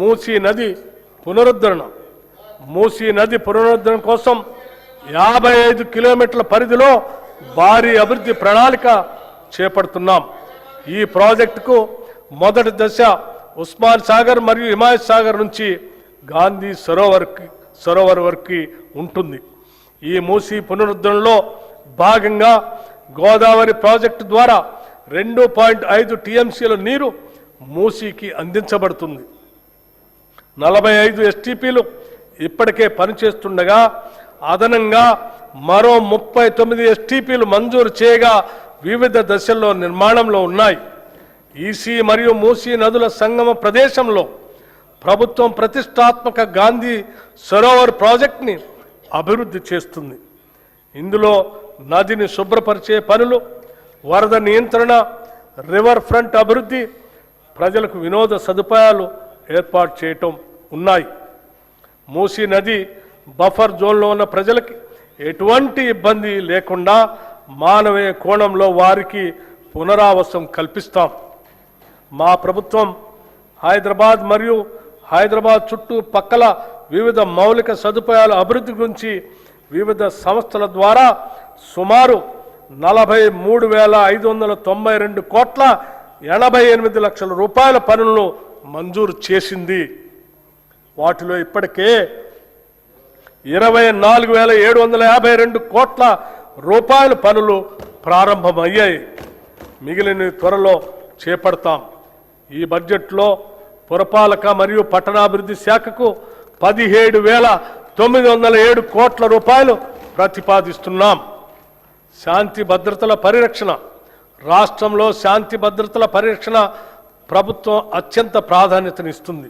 మూసీ నది పునరుద్ధరణ. మూసీ నది పునరుద్ధరణ కోసం 55 కిలోమీటర్ల పరిధిలో భారీ అభివృద్ధి ప్రణాళిక చేపడుతున్నాం. ఈ ప్రాజెక్టుకు మొదటి దశ ఉస్మాన్ సాగర్ మరియు హిమాయత్ సాగర్ నుంచి గాంధీ సరోవర్ వరకు ఉంటుంది. ఈ మూసీ పునరుద్ధరణలో భాగంగా గోదావరి ప్రాజెక్టు ద్వారా 2.5 టీఎంసీల నీరు మూసీకి అందించబడుతుంది. 45 ఎస్టీపీలు ఇప్పటికే పనిచేస్తుండగా అదనంగా మరో 39 ఎస్టీపీలు మంజూరు చేయగా వివిధ దశల్లో నిర్మాణంలో ఉన్నాయి. ఈసీ మరియు మూసీ నదుల సంగమ ప్రదేశంలో ప్రభుత్వం ప్రతిష్టాత్మక గాంధీ సరోవర్ ప్రాజెక్టుని అభివృద్ధి చేస్తుంది. ఇందులో నదిని శుభ్రపరిచే పనులు, వరద నియంత్రణ, రివర్ ఫ్రంట్ అభివృద్ధి, ప్రజలకు వినోద సదుపాయాలు ఏర్పాటు చేయటం ఉన్నాయి. మూసీ నది బఫర్ జోన్లో ఉన్న ప్రజలకి ఎటువంటి ఇబ్బంది లేకుండా మానవీయ కోణంలో వారికి పునరావాసం కల్పిస్తాం. మా ప్రభుత్వం హైదరాబాద్ మరియు హైదరాబాద్ చుట్టూ పక్కల వివిధ మౌలిక సదుపాయాల అభివృద్ధి గురించి వివిధ సంస్థల ద్వారా సుమారు 43,592 కోట్ల 88 లక్షల రూపాయల పనులను మంజూరు చేసింది. వాటిలో ఇప్పటికే 24,752 కోట్ల రూపాయల పనులు ప్రారంభమయ్యాయి. మిగిలిన త్వరలో చేపడతాం. ఈ బడ్జెట్లో పురపాలక మరియు పట్టణాభివృద్ధి శాఖకు 17,907 కోట్ల రూపాయలు ప్రతిపాదిస్తున్నాం. శాంతి భద్రతల పరిరక్షణ. రాష్ట్రంలో శాంతి భద్రతల పరిరక్షణ ప్రభుత్వం అత్యంత ప్రాధాన్యతనిస్తుంది.